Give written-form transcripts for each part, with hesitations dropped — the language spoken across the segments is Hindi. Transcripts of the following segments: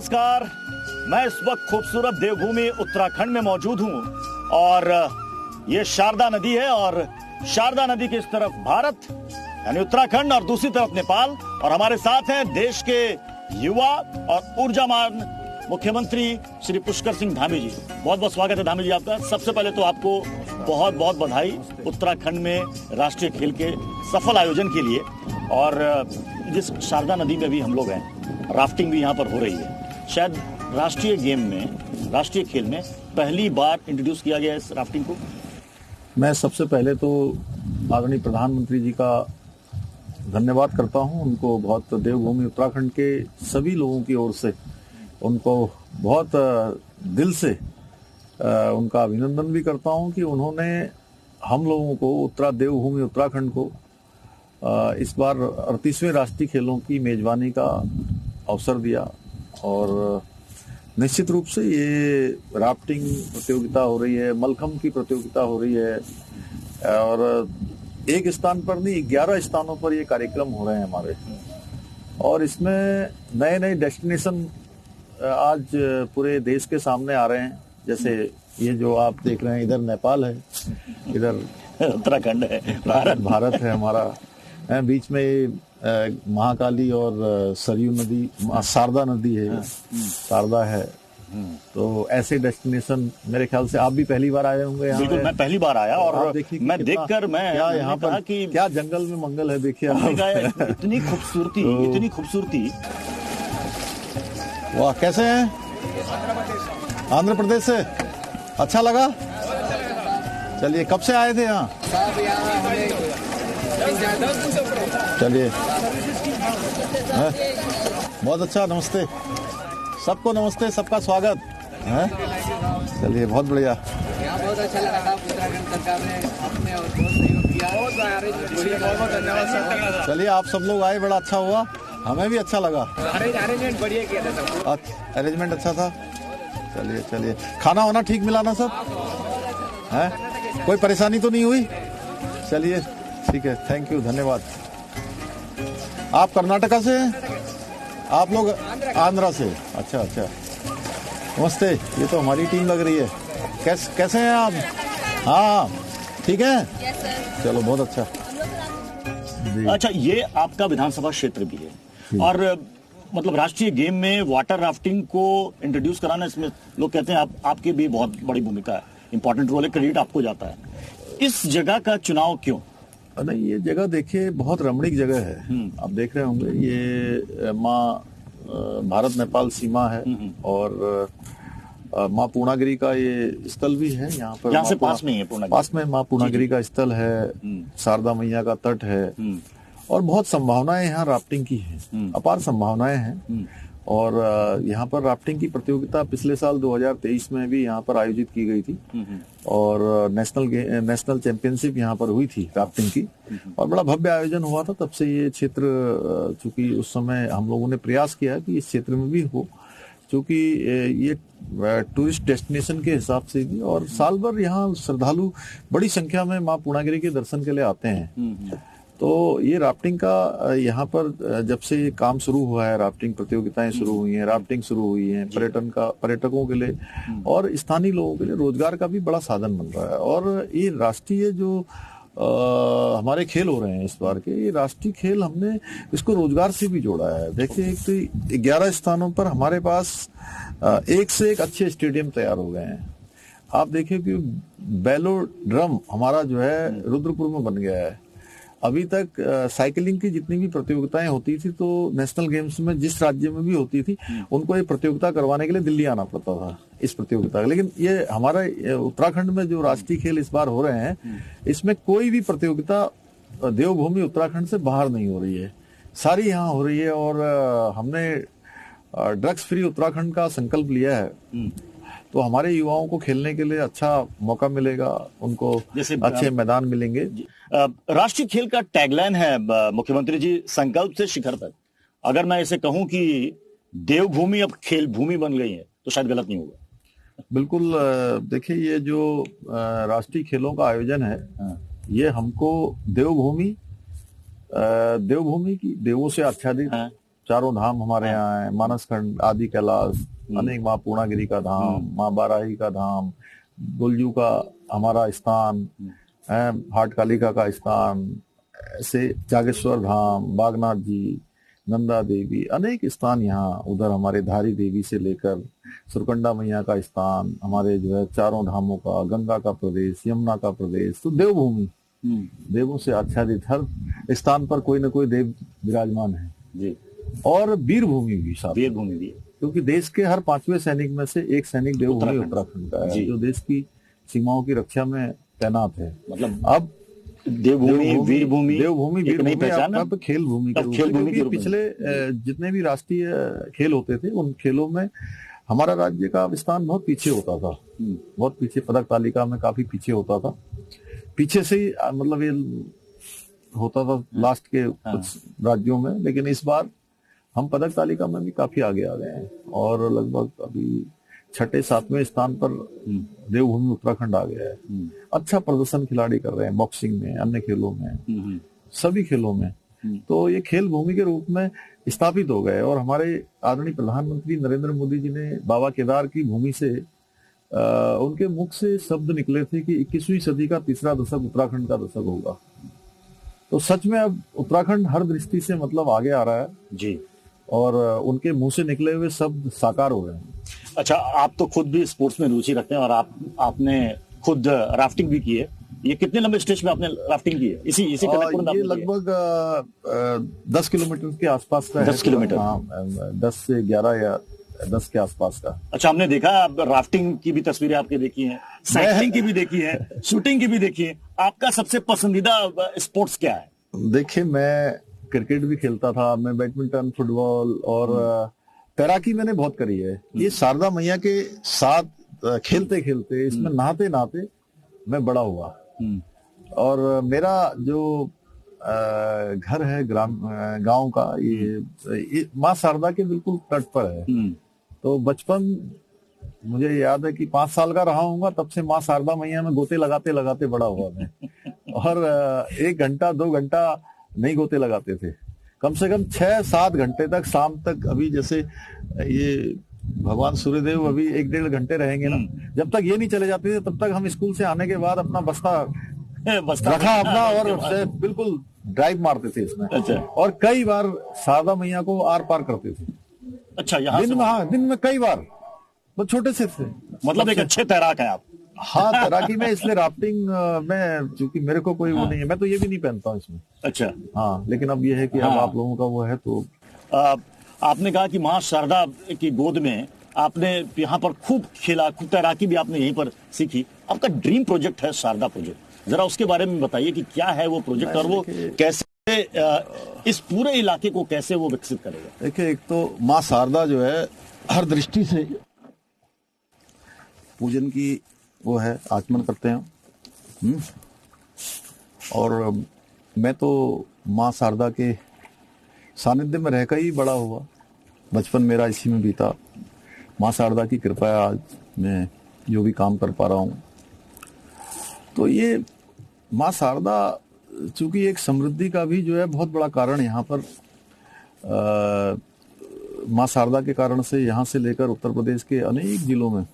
नमस्कार। मैं इस वक्त खूबसूरत देवभूमि उत्तराखंड में मौजूद हूं और ये शारदा नदी है और शारदा नदी की इस तरफ भारत यानी उत्तराखंड और दूसरी तरफ नेपाल और हमारे साथ हैं देश के युवा और ऊर्जावान मुख्यमंत्री श्री पुष्कर सिंह धामी जी। बहुत बहुत स्वागत है धामी जी आपका। सबसे पहले तो आपको बहुत बहुत बधाई उत्तराखंड में राष्ट्रीय खेल के सफल आयोजन के लिए। और जिस शारदा नदी में भी हम लोग हैं, राफ्टिंग भी यहाँ पर हो रही है। शायद राष्ट्रीय खेल में पहली बार इंट्रोड्यूस किया गया इस राफ्टिंग को। मैं सबसे पहले तो आदरणीय प्रधानमंत्री जी का धन्यवाद करता हूं। उनको बहुत देवभूमि उत्तराखंड के सभी लोगों की ओर से उनको बहुत दिल से उनका अभिनंदन भी करता हूं कि उन्होंने हम लोगों को देवभूमि उत्तराखंड को इस बार 38वें राष्ट्रीय खेलों की मेजबानी का अवसर दिया। और निश्चित रूप से ये राफ्टिंग प्रतियोगिता हो रही है, मलखम्ब की प्रतियोगिता हो रही है और एक स्थान पर नहीं 11 स्थानों पर ये कार्यक्रम हो रहे हैं हमारे। और इसमें नए नए डेस्टिनेशन आज पूरे देश के सामने आ रहे हैं। जैसे ये जो आप देख रहे हैं, इधर नेपाल है, इधर उत्तराखंड है, भारत है हमारा। बीच में महाकाली और सरयू नदी, शारदा नदी है, शारदा है। तो ऐसे डेस्टिनेशन मेरे ख्याल से आप भी पहली बार आए होंगे यहाँ। बिल्कुल, मैं पहली बार आया और मैं देखकर मैं क्या यहाँ पर कि क्या जंगल में मंगल है। देखिए इतनी खूबसूरती। वाह, कैसे हैं? आंध्र प्रदेश से। अच्छा लगा। चलिए, कब से आए थे यहाँ? चलिए, बहुत अच्छा। नमस्ते सबको, नमस्ते, सबका स्वागत है। चलिए, बहुत बढ़िया। बहुत अच्छा लगा। उत्तराखंड सरकार ने अपने और बहुत सहयोग किया। बहुत धन्यवाद। चलिए, आप सब लोग आए, बड़ा अच्छा हुआ, हमें भी अच्छा लगा। अरेंजमेंट बढ़िया किया था सब। अरेंजमेंट अच्छा था। चलिए, खाना वाना ठीक मिला ना सब? है, कोई परेशानी तो नहीं हुई? चलिए, ठीक है, थैंक यू, धन्यवाद। आप कर्नाटका से हैं? आप लोग आंध्रा से? अच्छा। नमस्ते, ये तो हमारी टीम लग रही है। कैसे हैं आप? हाँ, ठीक है। चलो, बहुत अच्छा। अच्छा, ये आपका विधानसभा क्षेत्र भी है और मतलब राष्ट्रीय गेम में वाटर राफ्टिंग को इंट्रोड्यूस कराना, इसमें लोग कहते हैं आपकी भी बहुत बड़ी भूमिका है, इंपॉर्टेंट रोल है, क्रेडिट आपको जाता है। इस जगह का चुनाव क्यों? नहीं, ये जगह देखिए बहुत रमणीक जगह है। आप देख रहे होंगे, ये भारत नेपाल सीमा है और माँ पूर्णागिरी का ये स्थल भी है। यहाँ पर यहाँ से पास में ही है पूर्णागिरी। पास में माँ पूर्णागिरी का स्थल है, शारदा मैया का तट है और बहुत संभावनाएं यहाँ राफ्टिंग की हैं, अपार संभावनाएं हैं। और यहाँ पर राफ्टिंग की प्रतियोगिता पिछले साल 2023 में भी यहाँ पर आयोजित की गई थी और नेशनल चैंपियनशिप यहाँ पर हुई थी राफ्टिंग की और बड़ा भव्य आयोजन हुआ था। तब से ये क्षेत्र, चूंकि उस समय हम लोगों ने प्रयास किया कि इस क्षेत्र में भी हो, चूंकि ये टूरिस्ट डेस्टिनेशन के हिसाब से भी और साल भर यहाँ श्रद्धालु बड़ी संख्या में माँ पूर्णागिरी के दर्शन के लिए आते हैं। तो ये राफ्टिंग का यहाँ पर जब से ये काम शुरू हुआ है, राफ्टिंग प्रतियोगिताएं शुरू हुई हैं, राफ्टिंग शुरू हुई है, पर्यटकों के लिए और स्थानीय लोगों के लिए रोजगार का भी बड़ा साधन बन रहा है। और ये राष्ट्रीय जो हमारे खेल हो रहे हैं इस बार के, ये राष्ट्रीय खेल हमने इसको रोजगार से भी जोड़ा है। देखिए, एक तो 11 स्थानों पर हमारे पास एक से एक अच्छे स्टेडियम तैयार हो गए हैं। आप देखिए कि बेलोड्रम हमारा जो है रुद्रपुर में बन गया है। अभी तक साइकिलिंग की जितनी भी प्रतियोगिताएं होती थी तो नेशनल गेम्स में जिस राज्य में भी होती थी उनको ये प्रतियोगिता करवाने के लिए दिल्ली आना पड़ता था इस प्रतियोगिता का। लेकिन ये हमारा उत्तराखंड में जो राष्ट्रीय खेल इस बार हो रहे हैं, इसमें कोई भी प्रतियोगिता देवभूमि उत्तराखंड से बाहर नहीं हो रही है, सारी यहाँ हो रही है। और हमने ड्रग्स फ्री उत्तराखंड का संकल्प लिया है तो हमारे युवाओं को खेलने के लिए अच्छा मौका मिलेगा, उनको अच्छे मैदान मिलेंगे। राष्ट्रीय खेल का टैगलाइन है मुख्यमंत्री जी, संकल्प से शिखर तक। अगर मैं इसे कहूं कि देवभूमि अब खेल भूमि बन गई है तो शायद गलत नहीं होगा। बिल्कुल। देखिए, ये जो राष्ट्रीय खेलों का आयोजन है, ये हमको देवभूमि की देवों से आच्छादित चारों धाम हमारे यहाँ है, मानसखंड, आदि कैलाश, अनेक, माँ पूर्णागिरी का धाम, माँ बाराही का धाम, गुलजू का हमारा स्थान है, हाट कालिका का स्थान, ऐसे जागेश्वर धाम, बागनाथ जी, नंदा देवी, अनेक स्थान यहाँ, उधर हमारे धारी देवी से लेकर सुरकंडा मैया का स्थान, हमारे जो है चारों धामों का, गंगा का प्रदेश, यमुना का प्रदेश, तो देवभूमि, देवों से आच्छादित हर स्थान पर कोई न कोई देव विराजमान है जी। और वीर भूमि भी, साथ वीर भूमि भी, क्योंकि देश के हर 5वें सैनिक में से एक सैनिक देवभूमि उत्तराखंड का है, जो देश की सीमाओं की रक्षा में तैनात है। मतलब अब देवभूमि, वीर भूमि, देवभूमि, वीर नहीं भूमि, पहचाना, अब खेल भूमि के रूप में, खेल भूमि के क्योंकि रूप में। पिछले जितने भी राष्ट्रीय खेल होते थे, उन खेलों में हमारा राज्य का स्थान बहुत पीछे होता था, बहुत पीछे, पदक तालिका में काफी पीछे होता था, पीछे से ही मतलब ये होता था लास्ट के कुछ राज्यों में। लेकिन इस बार हम पदक तालिका में भी काफी आगे आ गए हैं और लगभग अभी 6-7वें स्थान पर देवभूमि उत्तराखंड आ गया है। अच्छा प्रदर्शन खिलाड़ी कर रहे हैं बॉक्सिंग में, अन्य खेलों में, सभी खेलों में। तो ये खेल भूमि के रूप में स्थापित हो गए और हमारे आदरणीय प्रधानमंत्री नरेंद्र मोदी जी ने बाबा केदार की भूमि से उनके मुख से शब्द निकले थे कि 21वीं सदी का तीसरा दशक उत्तराखंड का दशक होगा। तो सच में अब उत्तराखंड हर दृष्टि से मतलब आगे आ रहा है जी, और उनके मुंह से निकले हुए शब्द साकार हो रहे हैं। अच्छा, आप तो खुद भी स्पोर्ट्स में रुचि रखते हैं और आपने खुद राफ्टिंग भी की है। ये कितने लंबे स्टेज में आपने राफ्टिंग की है? इसी कनकपुर में ये लगभग 10 किलोमीटर के आसपास का 10 किलोमीटर, हाँ, 10 से 11 या 10 के आसपास का। अच्छा, हमने देखा, आप राफ्टिंग की भी तस्वीरें आपके देखी हैं, साइकिलिंग की भी देखी है, शूटिंग की भी देखी है। आपका सबसे पसंदीदा स्पोर्ट्स क्या है? देखिए, मैं क्रिकेट भी खेलता था, मैं बैडमिंटन, फुटबॉल और तैराकी मैंने बहुत करी है। ये शारदा मैया के साथ खेलते खेलते, इसमें नहाते नहाते मैं बड़ा हुआ। और मेरा जो घर है गांव का, ये माँ शारदा के बिल्कुल तट पर है। तो बचपन मुझे याद है कि 5 साल का रहा हूँगा, तब से माँ शारदा मैया में गोते लगाते लगाते बड़ा हुआ मैं। और 1 घंटा 2 घंटा नहीं गोते लगाते थे, कम से कम 6-7 घंटे तक, शाम तक। अभी जैसे ये भगवान सूर्यदेव अभी 1-1.5 घंटे रहेंगे ना, जब तक ये नहीं चले जाते थे तब तक हम स्कूल से आने के बाद अपना बस्ता रखा अपना और बिल्कुल ड्राइव मारते थे इसमें। अच्छा। और कई बार शारदा मैया को आर पार करते थे। अच्छा, यहाँ दिन में कई बार, वो छोटे से थे। मतलब एक अच्छे तैराक हैं आप? हाँ, तैराकी में, इसलिए राफ्टिंग में चूंकि मेरे को कोई वो नहीं है, मैं तो ये भी नहीं पहनता हूँ इसमें। अच्छा, हाँ, लेकिन अब ये है कि अब आप लोगों का वो है। तो आपने कहा कि माँ शारदा की गोद में आपने यहाँ पर खूब खेला, खूब तैराकी भी आपने यहीं पर सीखी। आपका ड्रीम प्रोजेक्ट है शारदा प्रोजेक्ट, जरा उसके बारे में बताइए कि क्या है वो प्रोजेक्ट और वो कैसे इस पूरे इलाके को कैसे वो विकसित करेगा? देखिए, एक तो माँ शारदा जो है हर दृष्टि से पूजन की वो है, आचमन करते हैं। और मैं तो माँ शारदा के सानिध्य में रहकर ही बड़ा हुआ, बचपन मेरा इसी में बीता। माँ शारदा की कृपा है आज मैं जो भी काम कर पा रहा हूँ। तो ये माँ शारदा चूंकि एक समृद्धि का भी जो है बहुत बड़ा कारण यहाँ पर, माँ शारदा के कारण से यहाँ से लेकर उत्तर प्रदेश के अनेक जिलों में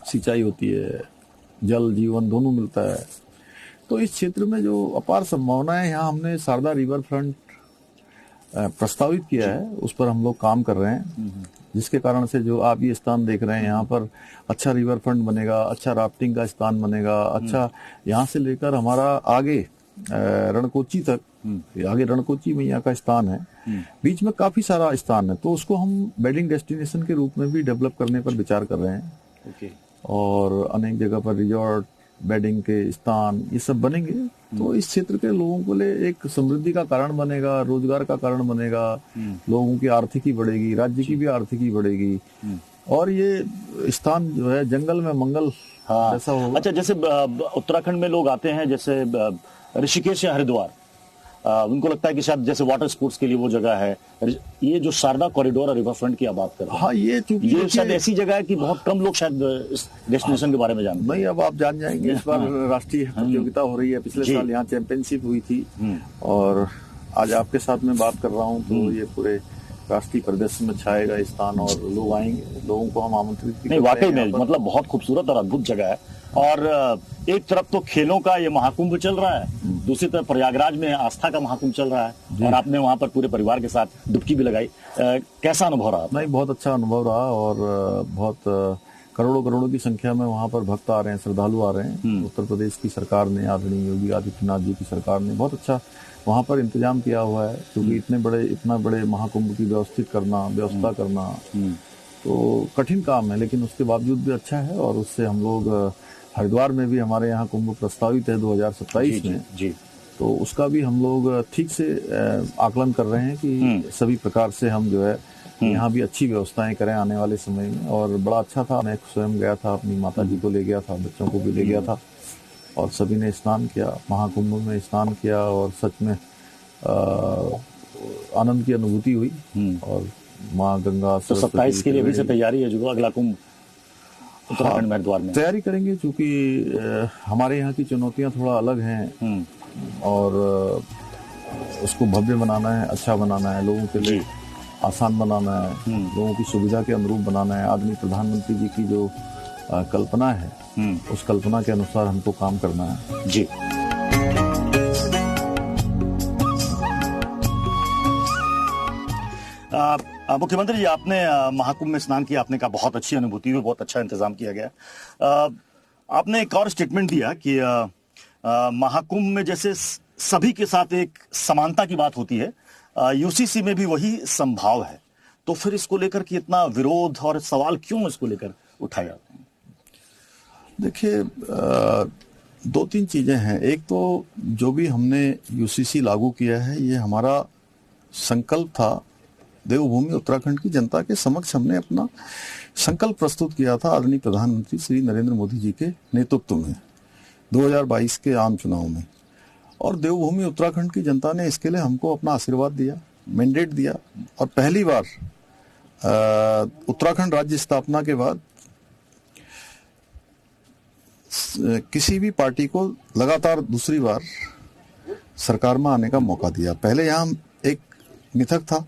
सिंचाई होती है, जल जीवन दोनों मिलता है। तो इस क्षेत्र में जो अपार संभावनाएं, यहाँ हमने शारदा रिवर फ्रंट प्रस्तावित किया है, उस पर हम लोग काम कर रहे हैं, जिसके कारण से जो आप ये स्थान देख रहे हैं, यहाँ पर अच्छा रिवर फ्रंट बनेगा, अच्छा राफ्टिंग का स्थान बनेगा, अच्छा यहाँ से लेकर हमारा आगे रणकोची तक, आगे रणकोची मैया का स्थान है, बीच में काफी सारा स्थान है। तो उसको हम वेडिंग डेस्टिनेशन के रूप में भी डेवलप करने पर विचार कर रहे हैं। और अनेक जगह पर रिजॉर्ट, वेडिंग के स्थान, ये सब बनेंगे। तो इस क्षेत्र के लोगों को लिए एक समृद्धि का कारण बनेगा, रोजगार का कारण बनेगा, लोगों की आर्थिकी बढ़ेगी, राज्य की भी आर्थिकी बढ़ेगी। और ये स्थान जो है जंगल में मंगल जैसा होगा। अच्छा, जैसे उत्तराखंड में लोग आते हैं, जैसे ऋषिकेश या हरिद्वार, उनको लगता है कि शायद जैसे वाटर स्पोर्ट्स के लिए वो जगह है। ये जो शारदा कॉरिडोर और रिवर फ्रंट की आप बात कर रहे हैं, हाँ, ये शायद ऐसी जगह है कि बहुत कम लोग शायद इस डेस्टिनेशन के बारे में जानते हैं। नहीं, अब आप जान जाएंगे। इस बार राष्ट्रीय प्रतियोगिता हो रही है, पिछले साल यहाँ चैंपियनशिप हुई थी और आज आपके साथ में बात कर रहा हूँ। तो ये पूरे राष्ट्रीय परिदृश्य में छाएगा ये स्थान और लोग आएंगे, लोगों को हम आमंत्रित भी नहीं, करते हैं वाकई में यहाँ पर। मतलब बहुत खूबसूरत और अद्भुत जगह है। और एक तरफ तो खेलों का ये महाकुंभ चल रहा है, दूसरी तरफ प्रयागराज में आस्था का महाकुंभ चल रहा है और आपने वहां पर पूरे परिवार के साथ डुबकी भी लगाई। कैसा अनुभव रहा? नहीं, बहुत अच्छा अनुभव रहा और बहुत करोड़ों करोड़ों की संख्या में वहां पर भक्त आ रहे हैं, श्रद्धालु आ रहे हैं। उत्तर प्रदेश की सरकार ने, आदरणीय योगी आदित्यनाथ जी की सरकार ने बहुत अच्छा वहां पर इंतजाम किया हुआ है, क्योंकि इतना बड़े महाकुंभ की व्यवस्था करना तो कठिन काम है, लेकिन उसके बावजूद भी अच्छा है। और उससे हम लोग हरिद्वार में भी हमारे यहाँ कुंभ प्रस्तावित है 2027 में जी। तो उसका भी हम लोग ठीक से आकलन कर रहे हैं कि सभी प्रकार से हम जो है यहाँ भी अच्छी व्यवस्थाएं करें आने वाले समय में। और बड़ा अच्छा था, मैं स्वयं गया था, अपनी माता जी को ले गया था, बच्चों को भी ले गया था और सभी ने स्नान किया, महाकुंभ में स्नान किया और सच में आनंद की अनुभूति हुई। और माँ गंगा तो 27 के लिए भी से तैयारी है जो अगला कुंभ उत्तराखंड में हरिद्वार में तैयारी करेंगे, क्योंकि हमारे यहाँ की चुनौतियाँ थोड़ा अलग हैं और उसको भव्य बनाना है, अच्छा बनाना है, लोगों के लिए आसान बनाना है, लोगों की सुविधा के अनुरूप बनाना है। आदरणीय प्रधानमंत्री जी की जो कल्पना है उस कल्पना के अनुसार हमको काम करना है। जी। मुख्यमंत्री जी, आपने महाकुंभ में स्नान किया, आपने कहा बहुत अच्छी अनुभूति हुई, बहुत अच्छा इंतजाम किया गया। आपने एक और स्टेटमेंट दिया कि महाकुंभ में जैसे सभी के साथ एक समानता की बात होती है, यूसीसी में भी वही संभाव है। तो फिर इसको लेकर कि इतना विरोध और सवाल क्यों इसको लेकर उठाए जाते हैं? देखिए, दो तीन चीजें हैं। एक तो जो भी हमने यूसीसी लागू किया है, ये हमारा संकल्प था, देवभूमि उत्तराखंड की जनता के समक्ष हमने अपना संकल्प प्रस्तुत किया था आदरणीय प्रधानमंत्री श्री नरेंद्र मोदी जी के नेतृत्व में 2022 के आम चुनाव में। और देवभूमि उत्तराखंड की जनता ने इसके लिए हमको अपना आशीर्वाद दिया, मैंडेट दिया और पहली बार उत्तराखंड राज्य स्थापना के बाद किसी भी पार्टी को लगातार दूसरी बार सरकार में आने का मौका दिया। पहले यहाँ एक मिथक था,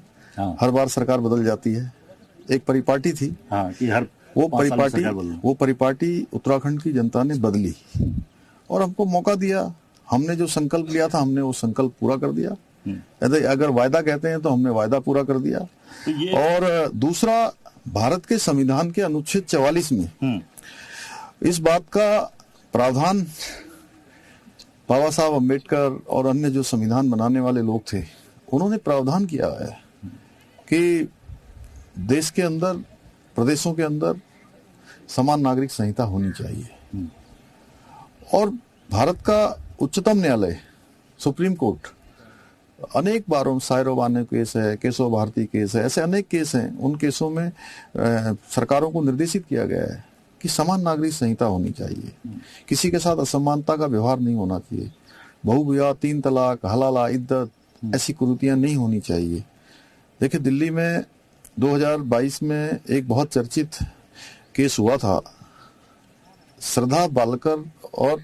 हर बार सरकार बदल जाती है, एक परिपाटी थी कि हर वो परिपाटी उत्तराखंड की जनता ने बदली और हमको मौका दिया। हमने जो संकल्प लिया था हमने वो संकल्प पूरा कर दिया। अगर वायदा कहते हैं तो हमने वायदा पूरा कर दिया। और दूसरा, भारत के संविधान के अनुच्छेद 44 में इस बात का प्रावधान बाबा साहब अम्बेडकर और अन्य जो संविधान बनाने वाले लोग थे उन्होंने प्रावधान किया है कि देश के अंदर, प्रदेशों के अंदर समान नागरिक संहिता होनी चाहिए। और भारत का उच्चतम न्यायालय सुप्रीम कोर्ट अनेक बारों, सायरोबाने केस है, केशव भारती केस है, ऐसे अनेक केस हैं, उन केसों में सरकारों को निर्देशित किया गया है कि समान नागरिक संहिता होनी चाहिए, किसी के साथ असमानता का व्यवहार नहीं होना चाहिए, बहुविवाह, 3 तलाक, हलाला, इद्दत, ऐसी कुरीतियां नहीं होनी चाहिए। देखिए, दिल्ली में 2022 में एक बहुत चर्चित केस हुआ था, श्रद्धा बालकर और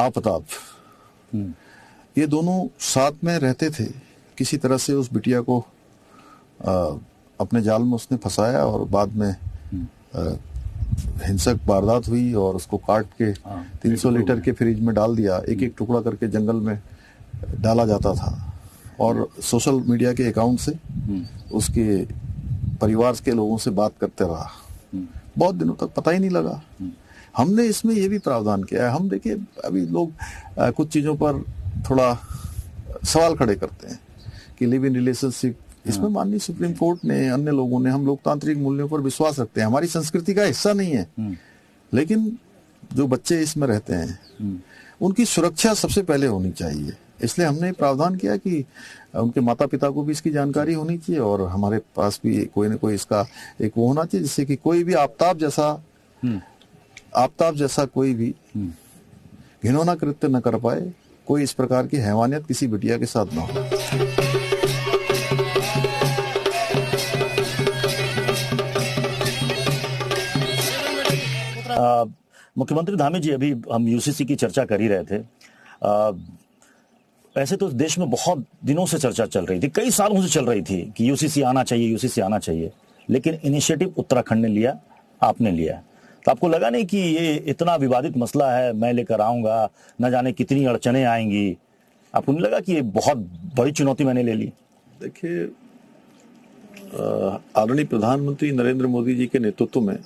आपताब, ये दोनों साथ में रहते थे। किसी तरह से उस बिटिया को अपने जाल में उसने फंसाया और बाद में हिंसक वारदात हुई और उसको काट के 300 लीटर के फ्रिज में डाल दिया, एक एक टुकड़ा करके जंगल में डाला जाता था। और सोशल मीडिया के अकाउंट से उसके परिवार के लोगों से बात करते रहा, बहुत दिनों तक पता ही नहीं लगा। हमने इसमें ये भी प्रावधान किया है। हम देखिए, अभी लोग कुछ चीजों पर थोड़ा सवाल खड़े करते हैं कि लिव इन रिलेशनशिप, इसमें माननीय सुप्रीम कोर्ट ने, अन्य लोगों ने, हम लोकतांत्रिक मूल्यों पर विश्वास रखते हैं, हमारी संस्कृति का हिस्सा नहीं है, लेकिन जो बच्चे इसमें रहते हैं उनकी सुरक्षा सबसे पहले होनी चाहिए। इसलिए हमने प्रावधान किया कि उनके माता पिता को भी इसकी जानकारी होनी चाहिए और हमारे पास भी कोई न कोई इसका एक वो होना चाहिए, जिससे कि कोई भी आपताब जैसा कोई भी घिनौना कृत्य न कर पाए, कोई इस प्रकार की हैवानियत किसी बिटिया के साथ ना हो। मुख्यमंत्री धामी जी, अभी हम यूसीसी की चर्चा कर ही रहे थे। ऐसे तो देश में बहुत दिनों से चर्चा चल रही थी, कई सालों से चल रही थी कि यूसीसी आना चाहिए, यूसीसी आना चाहिए, लेकिन इनिशिएटिव उत्तराखंड ने लिया, आपने लिया। तो आपको लगा नहीं कि ये इतना विवादित मसला है, मैं लेकर आऊंगा, न जाने कितनी अड़चने आएंगी? आपको नहीं लगा कि ये बहुत बड़ी चुनौती मैंने ले ली? देखिए, आदरणीय प्रधानमंत्री नरेंद्र मोदी जी के नेतृत्व में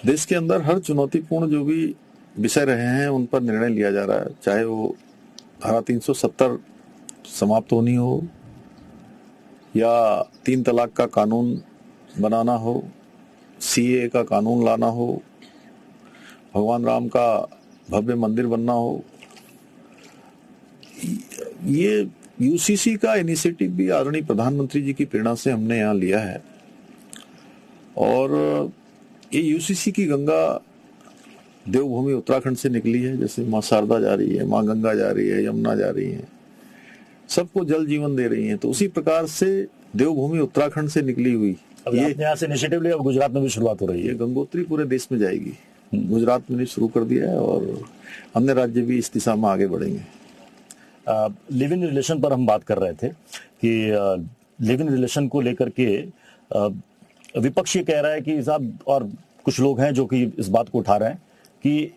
देश के अंदर हर चुनौतीपूर्ण जो भी विषय रहे हैं उन पर निर्णय लिया जा रहा है, चाहे वो धारा 370 समाप्त होनी हो या 3 तलाक का कानून बनाना हो, सीए का कानून लाना हो, भगवान राम का भव्य मंदिर बनना हो। ये यूसीसी का इनिशिएटिव भी आदरणीय प्रधानमंत्री जी की प्रेरणा से हमने यहाँ लिया है और ये यूसीसी की गंगा देवभूमि उत्तराखंड से निकली है। जैसे माँ शारदा जा रही है, माँ गंगा जा रही है, यमुना जा रही है, सबको जल जीवन दे रही है, तो उसी प्रकार से देवभूमि उत्तराखंड से निकली हुई ये यहाँ से इनिशिएटिव लिया, गुजरात में भी शुरुआत हो रही है। ये गंगोत्री पूरे देश में जाएगी। गुजरात में भी शुरू कर दिया है और अन्य राज्य भी इस दिशा में आगे बढ़ेंगे। लिव इन रिलेशन पर हम बात कर रहे थे कि लिव इन रिलेशन को लेकर के विपक्ष ये कह रहा है कि साहब, और कुछ लोग हैं जो कि इस बात को उठा रहे हैं कि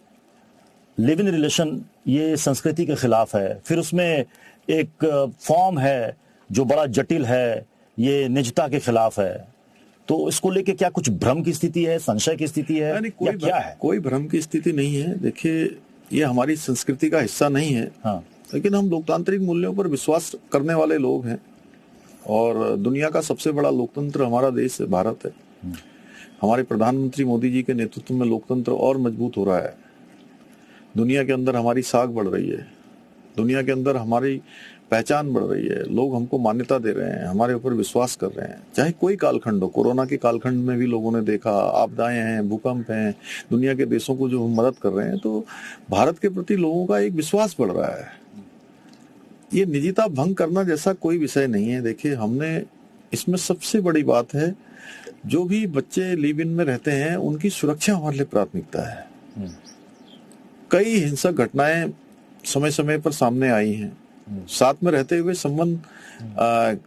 लिव इन रिलेशन ये संस्कृति के खिलाफ है, फिर उसमें एक फॉर्म है जो बड़ा जटिल है, ये निजता के खिलाफ है। तो इसको लेके क्या कुछ भ्रम की स्थिति है, संशय की स्थिति है, या क्या है? कोई भ्रम की स्थिति नहीं है। देखिए, ये हमारी संस्कृति का हिस्सा नहीं है। हाँ। लेकिन हम लोकतांत्रिक मूल्यों पर विश्वास करने वाले लोग हैं और दुनिया का सबसे बड़ा लोकतंत्र हमारा देश है, भारत है। हमारे प्रधानमंत्री मोदी जी के नेतृत्व में लोकतंत्र और मजबूत हो रहा है। दुनिया के अंदर हमारी साख बढ़ रही है, दुनिया के अंदर हमारी पहचान बढ़ रही है, लोग हमको मान्यता दे रहे हैं, हमारे ऊपर विश्वास कर रहे हैं। चाहे कोई कालखंड हो, कोरोना के कालखंड में भी लोगों ने देखा, आपदाएं हैं, भूकंप हैं, दुनिया के देशों को जो हम मदद कर रहे हैं, तो भारत के प्रति लोगों का एक विश्वास बढ़ रहा है। ये निजता भंग करना जैसा कोई विषय नहीं है। देखिए, हमने इसमें सबसे बड़ी बात है, जो भी बच्चे लिव इन में रहते हैं उनकी सुरक्षा हमारे लिए प्राथमिकता है। कई हिंसक घटनाएं समय समय पर सामने आई हैं। साथ में रहते हुए संबंध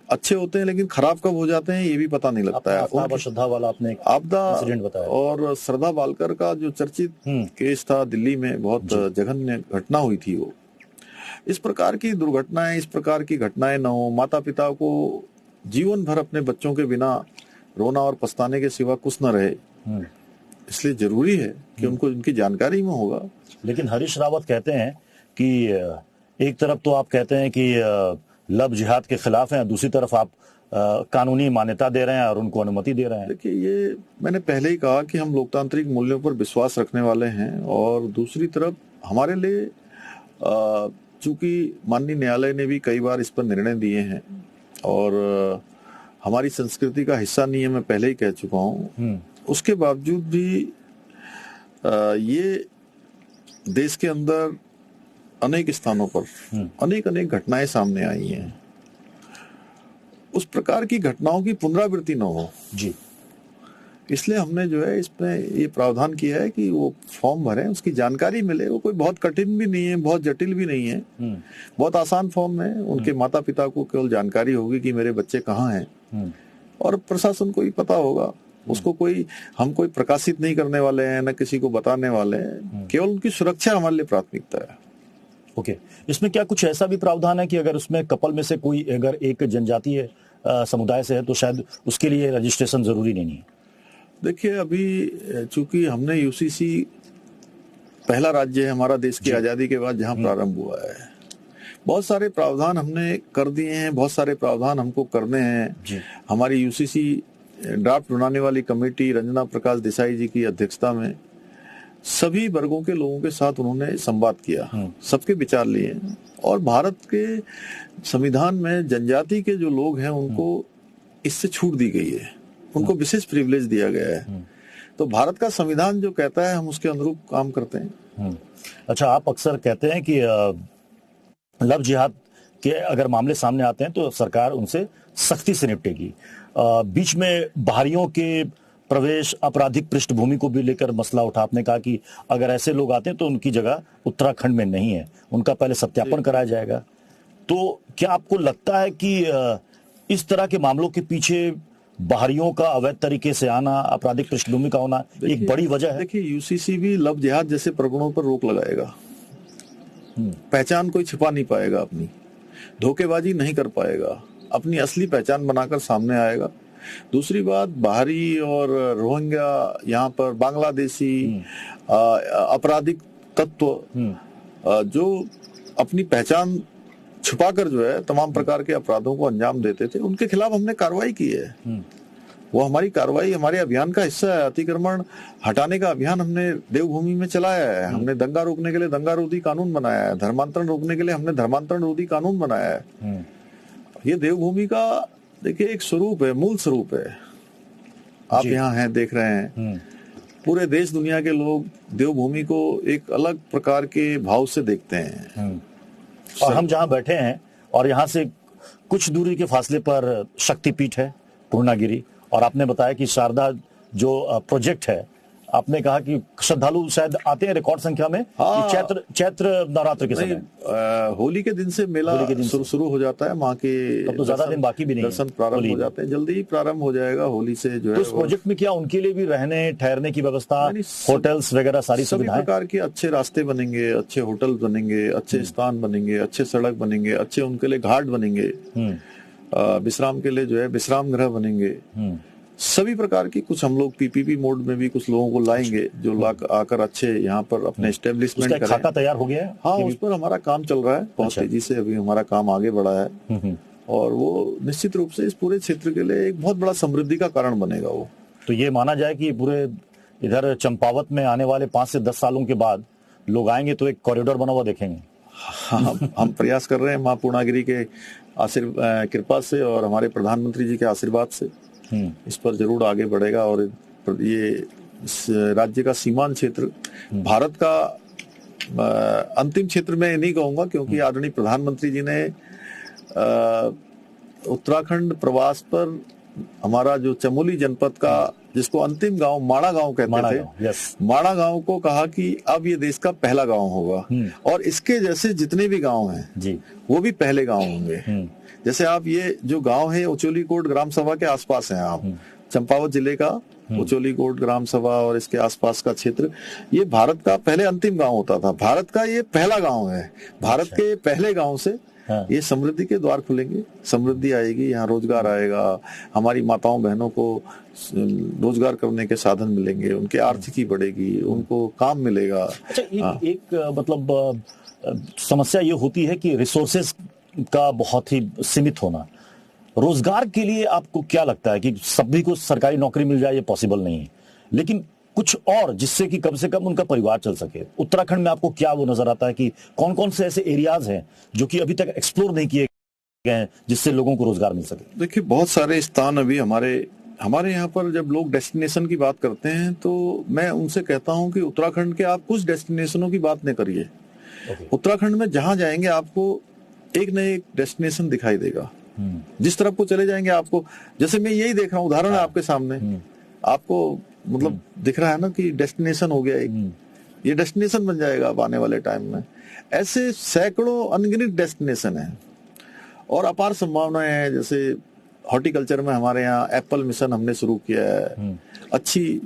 अच्छे होते हैं, लेकिन खराब कब हो जाते हैं ये भी पता नहीं लगता है। आपदा श्रद्धा वाला आपने आपदा इंसिडेंट बताया, और श्रद्धा बालकर का जो चर्चित केस था दिल्ली में, बहुत जघन्य घटना हुई थी वो। इस प्रकार की दुर्घटनाएं, इस प्रकार की घटनाएं न हो। माता पिता को जीवन भर अपने बच्चों के बिना रोना और पछताने के सिवा कुछ न रहे, इसलिए जरूरी है कि उनको इनकी जानकारी में होगा। लेकिन हरीश रावत कहते हैं कि एक तरफ तो आप कहते हैं कि लव जिहाद के खिलाफ हैं, दूसरी तरफ आप कानूनी मान्यता दे रहे हैं और उनको अनुमति दे रहे हैं। देखिए, ये मैंने पहले ही कहा कि हम लोकतांत्रिक मूल्यों पर विश्वास रखने वाले हैं और दूसरी तरफ हमारे लिए चूंकि माननीय न्यायालय ने भी कई बार इस पर निर्णय दिए हैं और हमारी संस्कृति का हिस्सा नहीं है, मैं पहले ही कह चुका हूँ, उसके बावजूद भी ये देश के अंदर अनेक स्थानों पर अनेक घटनाएं सामने आई हैं। उस प्रकार की घटनाओं की पुनरावृत्ति न हो जी, इसलिए हमने जो है इसमें ये प्रावधान किया है कि वो फॉर्म भरें, उसकी जानकारी मिले। वो कोई बहुत कठिन भी नहीं है, बहुत जटिल भी नहीं है, बहुत आसान फॉर्म है। उनके माता पिता को केवल जानकारी होगी कि मेरे बच्चे कहाँ हैं और प्रशासन को ही पता होगा। उसको हम कोई प्रकाशित नहीं करने वाले हैं, न किसी को बताने वाले हैं, केवल उनकी सुरक्षा हमारे लिए प्राथमिकता है। ओके, इसमें क्या कुछ ऐसा भी प्रावधान है कि अगर उसमें कपल में से कोई अगर एक जनजातीय समुदाय से है तो शायद उसके लिए रजिस्ट्रेशन जरूरी नहीं है? देखिए, अभी चूंकि हमने यूसीसी पहला राज्य है हमारा देश की आजादी के बाद जहां प्रारंभ हुआ है, बहुत सारे प्रावधान हमने कर दिए हैं, बहुत सारे प्रावधान हमको करने हैं। हमारी यूसीसी ड्राफ्ट बनाने वाली कमेटी रंजना प्रकाश देसाई जी की अध्यक्षता में सभी वर्गों के लोगों के साथ उन्होंने संवाद किया, सबके विचार लिए और भारत के संविधान में जनजाति के जो लोग हैं उनको इससे छूट दी गई है, उनको विशेष प्रिविलेज दिया गया है। तो भारत का संविधान जो कहता है हम उसके अनुरूप काम करते हैं। अच्छा, आप अक्सर कहते हैं कि लव जिहाद के अगर मामले सामने आते हैं तो सरकार उनसे सख्ती से निपटेगी। बीच में बाहरियों के प्रवेश, आपराधिक पृष्ठभूमि को भी लेकर मसला उठा। आपने कहा कि अगर ऐसे लोग आते हैं तो उनकी जगह उत्तराखंड में नहीं है, उनका पहले सत्यापन कराया जाएगा। तो क्या आपको लगता है कि इस तरह के मामलों के पीछे बाहरियों का अवैध तरीके से आना, आपराधिक पृष्ठभूमि का होना एक बड़ी वजह है? देखिए, यूसीसी भी लव जिहाद जैसे प्रकरणों पर रोक लगाएगा। पहचान कोई छिपा नहीं पाएगा, अपनी धोखेबाजी नहीं कर पाएगा, अपनी असली पहचान बनाकर सामने आएगा। दूसरी बात, बाहरी और रोहिंग्या, यहाँ पर बांग्लादेशी आपराधिक तत्व जो अपनी पहचान छुपाकर जो है तमाम प्रकार के अपराधों को अंजाम देते थे, उनके खिलाफ हमने कार्रवाई की है। वो हमारी कार्रवाई हमारे अभियान का हिस्सा है। अतिक्रमण हटाने का अभियान हमने देवभूमि में चलाया है। हमने दंगा रोकने के लिए दंगा रोधी कानून बनाया है। धर्मांतरण रोकने के लिए हमने धर्मांतरण रोधी कानून बनाया है। ये देवभूमि का देखिए एक स्वरूप है, मूल स्वरूप है। आप यहाँ हैं, देख रहे हैं, पूरे देश दुनिया के लोग देवभूमि को एक अलग प्रकार के भाव से देखते हैं। और हम जहां बैठे हैं और यहाँ से कुछ दूरी के फासले पर शक्तिपीठ है पूर्णागिरी, और आपने बताया कि शारदा जो प्रोजेक्ट है, आपने कहा कि श्रद्धालु शायद आते हैं रिकॉर्ड संख्या में। हाँ, चैत्र नवरात्र के समय, होली के दिन से मेला शुरू हो जाता है। माँ के तब तो ज्यादा दिन बाकी भी नहीं, दर्शन प्रारंभ हो जाते हैं, जल्दी ही प्रारंभ हो जाएगा होली से जो है। तो इस प्रोजेक्ट में क्या उनके लिए भी रहने ठहरने की व्यवस्था, होटल्स वगैरह सारी सभी सुविधाएं? प्रकार के अच्छे रास्ते बनेंगे, अच्छे होटल बनेंगे, अच्छे स्थान बनेंगे, अच्छे सड़क बनेंगे, अच्छे उनके लिए घाट बनेंगे, विश्राम के लिए जो है विश्राम गृह बनेंगे। सभी प्रकार की, कुछ हम लोग पीपीपी मोड में भी कुछ लोगों को लाएंगे जो आकर अच्छे यहाँ पर अपने एस्टेब्लिशमेंट करें। खाता तैयार हो गया है? हाँ, उस पर हमारा काम चल रहा है बहुत तेजी से। अभी हमारा काम आगे बढ़ा है और वो निश्चित रूप से इस पूरे क्षेत्र के लिए एक बहुत बड़ा समृद्धि का कारण बनेगा। वो तो ये माना जाए कि पूरे इधर चंपावत में आने वाले 5 से 10 सालों के बाद लोग आएंगे तो एक कॉरिडोर बना हुआ देखेंगे। हाँ, हम प्रयास कर रहे हैं माँ पूर्णागिरी के कृपा से और हमारे प्रधानमंत्री जी के आशीर्वाद से इस पर जरूर आगे बढ़ेगा। और ये राज्य का सीमांत क्षेत्र भारत का अंतिम क्षेत्र में नहीं कहूंगा, क्योंकि आदरणीय प्रधानमंत्री जी ने उत्तराखंड प्रवास पर हमारा जो चमोली जनपद का, जिसको अंतिम गांव माड़ा गांव कहते थे, माड़ा गांव को कहा कि अब ये देश का पहला गांव होगा और इसके जैसे जितने भी गांव हैं जी, वो भी पहले गांव होंगे। जैसे आप ये जो गांव है उचोली कोट ग्राम सभा के आसपास हैं आप, चंपावत जिले का उचोली कोट ग्राम सभा और इसके आसपास का क्षेत्र, ये भारत का पहले अंतिम गांव होता था। भारत का ये पहला गांव है। भारत के पहले गांव से ये समृद्धि के द्वार खुलेंगे, समृद्धि आएगी, यहाँ रोजगार आएगा, हमारी माताओं बहनों को रोजगार करने के साधन मिलेंगे, उनकी आर्थिकी बढ़ेगी, उनको काम मिलेगा। अच्छा, एक मतलब समस्या ये होती है कि रिसोर्सेज का बहुत ही सीमित होना। रोजगार के लिए आपको क्या लगता है कि सभी को सरकारी नौकरी मिल जाए, ये पॉसिबल नहीं है, लेकिन कुछ और जिससे कि कम से कम उनका परिवार चल सके। उत्तराखंड में आपको क्या वो नजर आता है कि कौन कौन से ऐसे एरियाज हैं जो कि अभी तक एक्सप्लोर नहीं किए गए हैं जिससे लोगों को रोजगार मिल सके? देखिए, बहुत सारे स्थान अभी हमारे यहाँ पर जब लोग डेस्टिनेशन की बात करते हैं तो मैं उनसे कहता हूँ कि उत्तराखंड के आप कुछ डेस्टिनेशनों की बात नहीं करिए। उत्तराखंड में जहां जाएंगे आपको एक न एक डेस्टिनेशन दिखाई देगा। जिस तरफ को चले जाएंगे आपको, जैसे मैं यही देख रहा हूँ, उदाहरण है आपके सामने, आपको मतलब दिख रहा है ना कि डेस्टिनेशन हो गया एक, ये डेस्टिनेशन बन जाएगा अब आने वाले टाइम में। ऐसे सैकड़ों अनगिनत डेस्टिनेशन है और अपार संभावनाएं हैं। जैसे हॉर्टिकल्चर में हमारे यहाँ एप्पल मिशन हमने शुरू किया है, अच्छी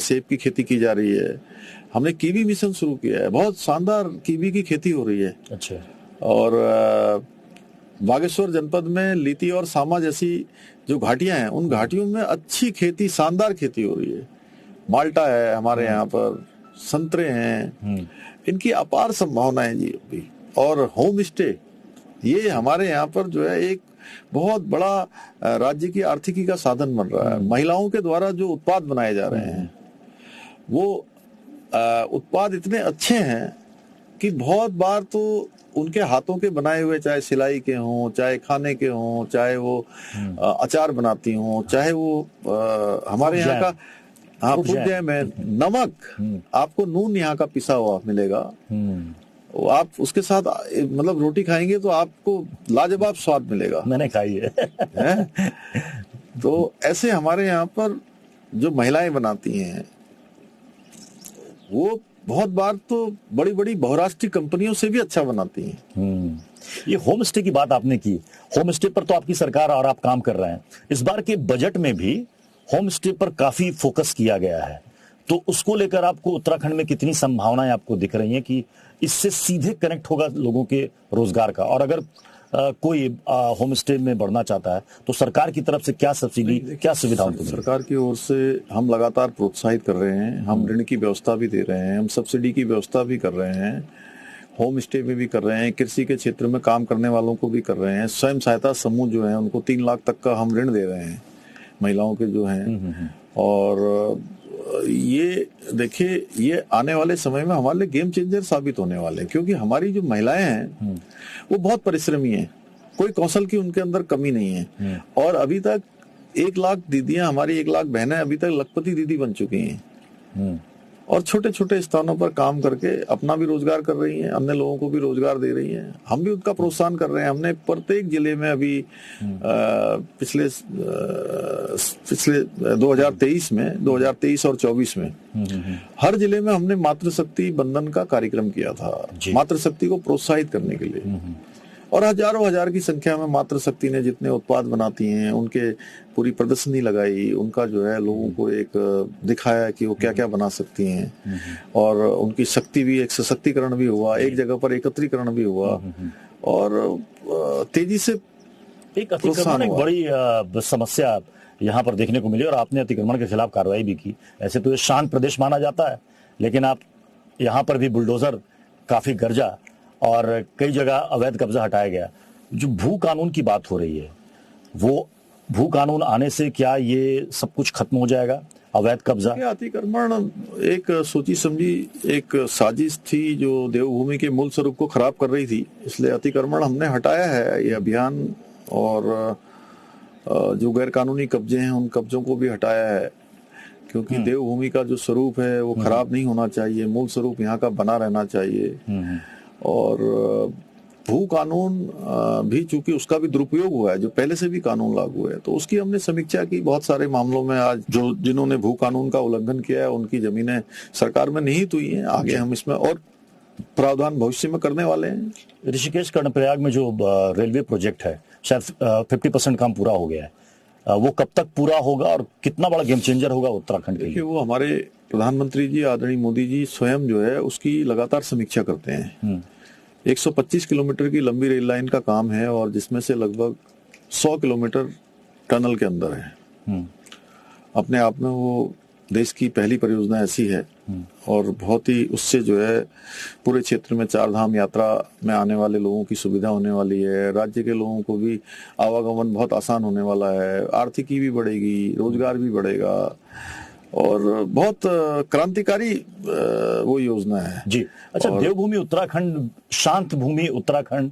सेब की खेती की जा रही है। हमने कीवी मिशन शुरू किया है, बहुत शानदार कीवी की खेती हो रही है। अच्छा। और बागेश्वर जनपद में लीती और सामा जैसी जो घाटियां हैं, उन घाटियों में अच्छी खेती, शानदार खेती हो रही है। माल्टा है हमारे यहाँ पर, संतरे हैं, इनकी अपार संभावनाएं जी अभी। और होम स्टे, ये हमारे यहाँ पर जो है एक बहुत बड़ा राज्य की आर्थिकी का साधन बन रहा है। महिलाओं के द्वारा जो उत्पाद बनाए जा रहे हैं, वो उत्पाद इतने अच्छे हैं कि बहुत बार तो उनके हाथों के बनाए हुए, चाहे सिलाई के हों, चाहे खाने के हों, चाहे वो अचार बनाती हों, चाहे वो हमारे यहाँ का, हाँ, फूड जैम है, नमक, आपको नून यहाँ का पिसा हुआ मिलेगा। आप उसके साथ मतलब रोटी खाएंगे तो आपको लाजवाब स्वाद मिलेगा। मैंने खाई है। तो ऐसे हमारे यहाँ पर जो महिलाएं बनाती हैं, वो बहुत बार तो बड़ी बड़ी बहुराष्ट्रीय कंपनियों से भी अच्छा बनाती हैं। ये होम स्टे की बात आपने की, होम स्टे पर तो आपकी सरकार और आप काम कर रहे हैं। इस बार के बजट में भी होम स्टे पर काफी फोकस किया गया है, तो उसको लेकर आपको उत्तराखंड में कितनी संभावनाएं आपको दिख रही हैं कि इससे सीधे कनेक्ट होगा लोगों के रोजगार का? और अगर कोई होम स्टे में बढ़ना चाहता है तो सरकार की तरफ से क्या सब्सिडी, क्या सुविधा उनको मिलेगी? सरकार की ओर से हम लगातार प्रोत्साहित कर रहे हैं, हम ऋण की व्यवस्था भी दे रहे हैं, हम सब्सिडी की व्यवस्था भी कर रहे हैं, होम स्टे में भी कर रहे हैं, कृषि के क्षेत्र में काम करने वालों को भी कर रहे हैं, स्वयं सहायता समूह जो है उनको 3 लाख तक का हम ऋण दे रहे हैं, महिलाओं के जो हैं। और ये देखिए, ये आने वाले समय में हमारे लिए गेम चेंजर साबित होने वाले हैं, क्योंकि हमारी जो महिलाएं हैं वो बहुत परिश्रमी हैं, कोई कौशल की उनके अंदर कमी नहीं है। और अभी तक 1 लाख दीदियां, हमारी 1 लाख बहनें अभी तक लखपति दीदी बन चुकी हैं और छोटे छोटे स्थानों पर काम करके अपना भी रोजगार कर रही हैं, अन्य लोगों को भी रोजगार दे रही हैं। हम भी उनका प्रोत्साहन कर रहे हैं। हमने प्रत्येक जिले में अभी पिछले 2023 और 24 में हर जिले में हमने मातृशक्ति बंधन का कार्यक्रम किया था, मातृशक्ति को प्रोत्साहित करने के लिए। और हजारों हजार की संख्या में मातृशक्ति ने जितने उत्पाद बनाती हैं उनके पूरी प्रदर्शनी लगाई, उनका जो है लोगों को एक दिखाया कि वो क्या क्या बना सकती हैं, और उनकी शक्ति भी, एक सशक्तिकरण भी हुआ, एक जगह पर एकत्रीकरण भी हुआ, और तेजी से एक अतिक्रमण एक बड़ी समस्या यहाँ पर देखने को मिली और आपने अतिक्रमण के खिलाफ कार्रवाई भी की। ऐसे तो ये शांत प्रदेश माना जाता है, लेकिन आप यहाँ पर भी बुलडोजर काफी गरजा और कई जगह अवैध कब्जा हटाया गया। जो भू कानून की बात हो रही है, वो भू कानून आने से क्या ये सब कुछ खत्म हो जाएगा? अवैध कब्जा, अतिक्रमण एक सोची समझी एक साजिश थी जो देवभूमि के मूल स्वरूप को खराब कर रही थी, इसलिए अतिक्रमण हमने हटाया है ये अभियान। और जो गैर कानूनी कब्जे हैं उन कब्जों को भी हटाया है, क्योंकि देवभूमि का जो स्वरूप है वो खराब नहीं होना चाहिए, मूल स्वरूप यहाँ का बना रहना चाहिए। और भू कानून भी चूंकि उसका भी दुरुपयोग हुआ है, जो पहले से भी कानून लागू है, तो उसकी हमने समीक्षा की। बहुत सारे मामलों में आज जो जिन्होंने भू कानून का उल्लंघन किया है उनकी जमीनें सरकार में निहित हुई हैं। आगे हम इसमें और प्रावधान भविष्य में करने वाले हैं। ऋषिकेश कर्णप्रयाग में जो रेलवे प्रोजेक्ट है, शायद 50% काम पूरा हो गया है, वो कब तक पूरा होगा और कितना बड़ा गेम चेंजर होगा उत्तराखंड के लिए? वो हमारे प्रधानमंत्री जी आदरणीय मोदी जी स्वयं जो है उसकी लगातार समीक्षा करते हैं। 125 किलोमीटर की लंबी रेल लाइन का काम है और जिसमें से लगभग 100 किलोमीटर टनल के अंदर है। अपने आप में वो देश की पहली परियोजना ऐसी है और बहुत ही उससे जो है पूरे क्षेत्र में 4 धाम यात्रा में आने वाले लोगों की सुविधा होने वाली है। राज्य के लोगों को भी आवागमन बहुत आसान होने वाला है, आर्थिकी भी बढ़ेगी, रोजगार भी बढ़ेगा और बहुत क्रांतिकारी वो योजना है जी। अच्छा, देवभूमि उत्तराखंड, शांत भूमि उत्तराखंड,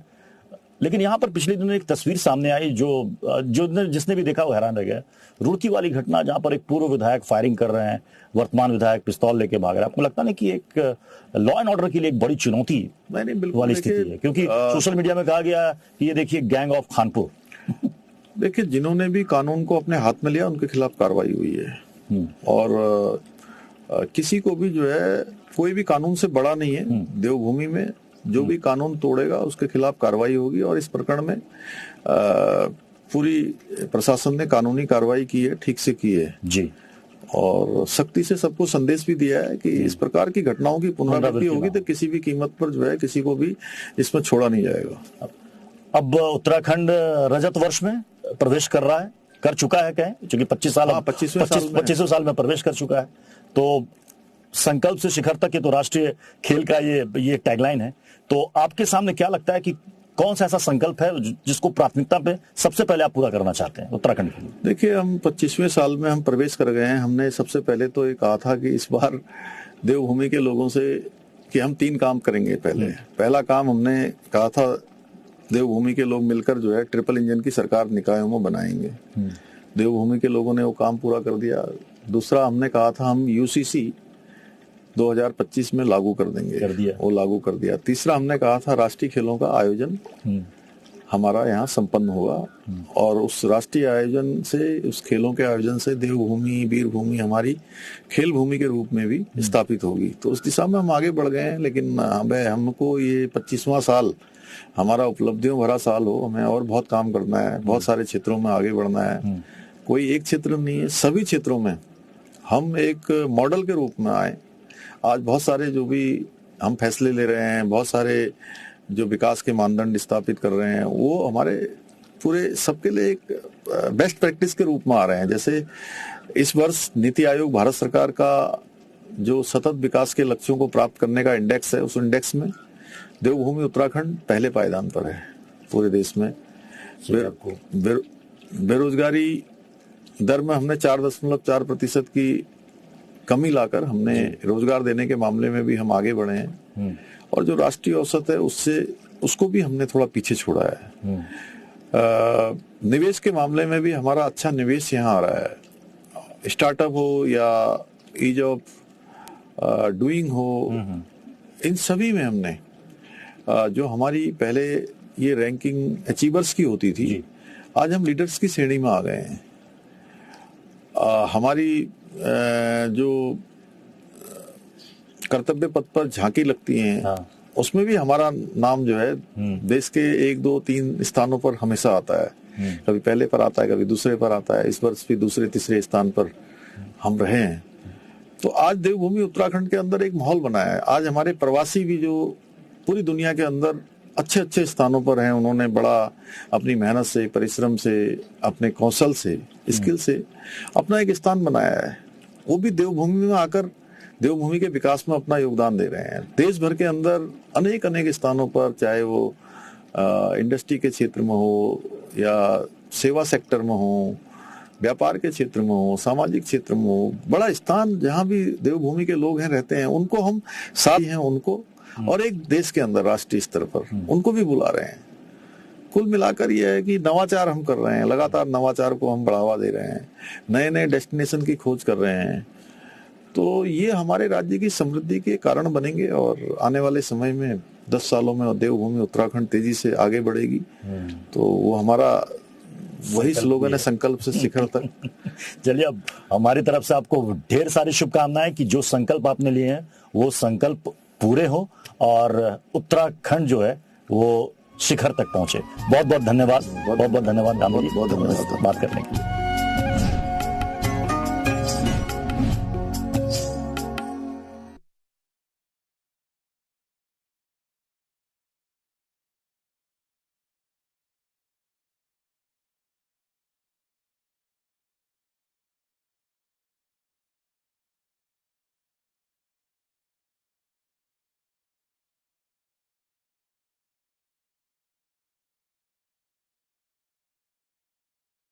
लेकिन यहाँ पर पिछले दिनों एक तस्वीर सामने आई जो जिसने भी देखा वो हैरान रह गया। रुड़की वाली घटना जहाँ पर एक पूर्व विधायक फायरिंग कर रहे हैं, वर्तमान विधायक पिस्तौल लेके भाग रहे हैं। आपको लगता नहीं कि एक लॉ एंड ऑर्डर के लिए एक बड़ी चुनौती वाली स्थिति है? क्योंकि सोशल मीडिया में कहा गया कि ये देखिए गैंग ऑफ खानपुर। देखिए, जिन्होंने भी कानून को अपने हाथ में लिया उनके खिलाफ कार्रवाई हुई है और किसी को भी जो है कोई भी कानून से बड़ा नहीं है। देवभूमि में जो भी कानून तोड़ेगा उसके खिलाफ कार्रवाई होगी और इस प्रकरण में पूरी प्रशासन ने कानूनी कार्रवाई की है, ठीक से की है जी। और सख्ती से सबको संदेश भी दिया है कि इस प्रकार की घटनाओं की पुनरावृत्ति होगी तो किसी भी कीमत पर जो है किसी को भी इसमें छोड़ा नहीं जाएगा। अब उत्तराखंड रजत वर्ष में प्रवेश कर रहा है, कर चुका है, कहें क्योंकि 25वें साल में प्रवेश कर चुका है। तो संकल्प से शिखर तक, ये तो राष्ट्रीय खेल का ये टैगलाइन है। तो आपके सामने क्या लगता है कि कौन सा ऐसा संकल्प है जिसको प्राथमिकता पे सबसे पहले आप पूरा करना चाहते हैं उत्तराखंड के लिए? देखिए, हम 25वें साल में हम प्रवेश कर गए हैं। हमने सबसे पहले तो ये कहा था कि इस बार देवभूमि के लोगों से कि हम 3 काम करेंगे। पहला काम हमने कहा था देवभूमि के लोग मिलकर जो है ट्रिपल इंजन की सरकार निकायों में बनाएंगे। देवभूमि के लोगों ने वो काम पूरा कर दिया। दूसरा हमने कहा था हम यूसीसी 2025 में लागू कर देंगे, वो लागू कर दिया। तीसरा हमने कहा था राष्ट्रीय खेलों का आयोजन हमारा यहाँ संपन्न होगा। और उस राष्ट्रीय आयोजन से, उस खेलों के आयोजन से देवभूमि, वीरभूमि हमारी खेल भूमि के रूप में भी स्थापित होगी। तो उस दिशा में हम आगे बढ़ गए हैं, लेकिन हमको ये 25वां साल हमारा उपलब्धियों भरा साल हो, हमें और बहुत काम करना है, बहुत सारे क्षेत्रों में आगे बढ़ना है। कोई एक क्षेत्र नहीं है, सभी क्षेत्रों में हम एक मॉडल के रूप में आए। आज बहुत सारे जो भी हम फैसले ले रहे हैं, बहुत सारे जो विकास के मानदंड स्थापित कर रहे हैं, वो हमारे पूरे सबके लिए एक बेस्ट प्रैक्टिस के रूप में आ रहे हैं। जैसे इस वर्ष नीति आयोग भारत सरकार का जो सतत विकास के लक्ष्यों को प्राप्त करने का इंडेक्स है, उस इंडेक्स में देवभूमि उत्तराखंड पहले पायदान पर है पूरे देश में। बेरोजगारी दर में हमने 4.4% की कमी लाकर हमने रोजगार देने के मामले में भी हम आगे बढ़े हैं। और जो राष्ट्रीय औसत है उसको भी हमने थोड़ा पीछे छोड़ा है। निवेश के मामले में भी हमारा अच्छा निवेश यहाँ आ रहा है। स्टार्टअप हो या ईज ऑफ डूइंग हो, इन सभी में हमने जो हमारी पहले ये रैंकिंग अचीवर्स की होती थी, आज हम लीडर्स की श्रेणी में आ गए हैं। हमारी जो कर्तव्य पथ पर झांकी लगती हैं, उसमें भी हमारा नाम जो है देश के 1, 2, 3 स्थानों पर हमेशा आता है। कभी पहले पर आता है, कभी दूसरे पर आता है। इस वर्ष भी दूसरे तीसरे स्थान पर हम रहे हैं। तो आज देवभूमि उत्तराखंड के अंदर एक माहौल बना है। आज हमारे प्रवासी भी जो पूरी दुनिया के अंदर अच्छे अच्छे स्थानों पर हैं, उन्होंने बड़ा अपनी मेहनत से, परिश्रम से, अपने कौशल से, स्किल से अपना एक स्थान बनाया है। वो भी देवभूमि में आकर देवभूमि के विकास में अपना योगदान दे रहे हैं। देश भर के अंदर अनेक अनेक स्थानों पर, चाहे वो इंडस्ट्री के क्षेत्र में हो या सेवा सेक्टर में हो, व्यापार के क्षेत्र में हो, सामाजिक क्षेत्र में हो, बड़ा स्थान जहां भी देवभूमि के लोग हैं, रहते हैं, उनको हम साथ हैं उनको, और एक देश के अंदर राष्ट्रीय स्तर पर उनको भी बुला रहे हैं। कुल मिलाकर यह है कि नवाचार हम कर रहे हैं, लगातार नवाचार को हम बढ़ावा दे रहे हैं, नए नए डेस्टिनेशन की खोज कर रहे हैं। तो ये हमारे राज्य की समृद्धि के कारण बनेंगे और आने वाले समय में 10 सालों में देवभूमि उत्तराखंड तेजी से आगे बढ़ेगी। तो वो हमारा वही स्लोगन है, संकल्प से शिखर तक। चलिए, अब हमारी तरफ से आपको ढेर सारी शुभकामनाएं कि जो संकल्प आपने लिए हैं वो संकल्प पूरे हो और उत्तराखंड जो है वो शिखर तक पहुंचे। बहुत बहुत धन्यवाद, बहुत बहुत धन्यवाद, बहुत धन्यवाद बात करने के लिए।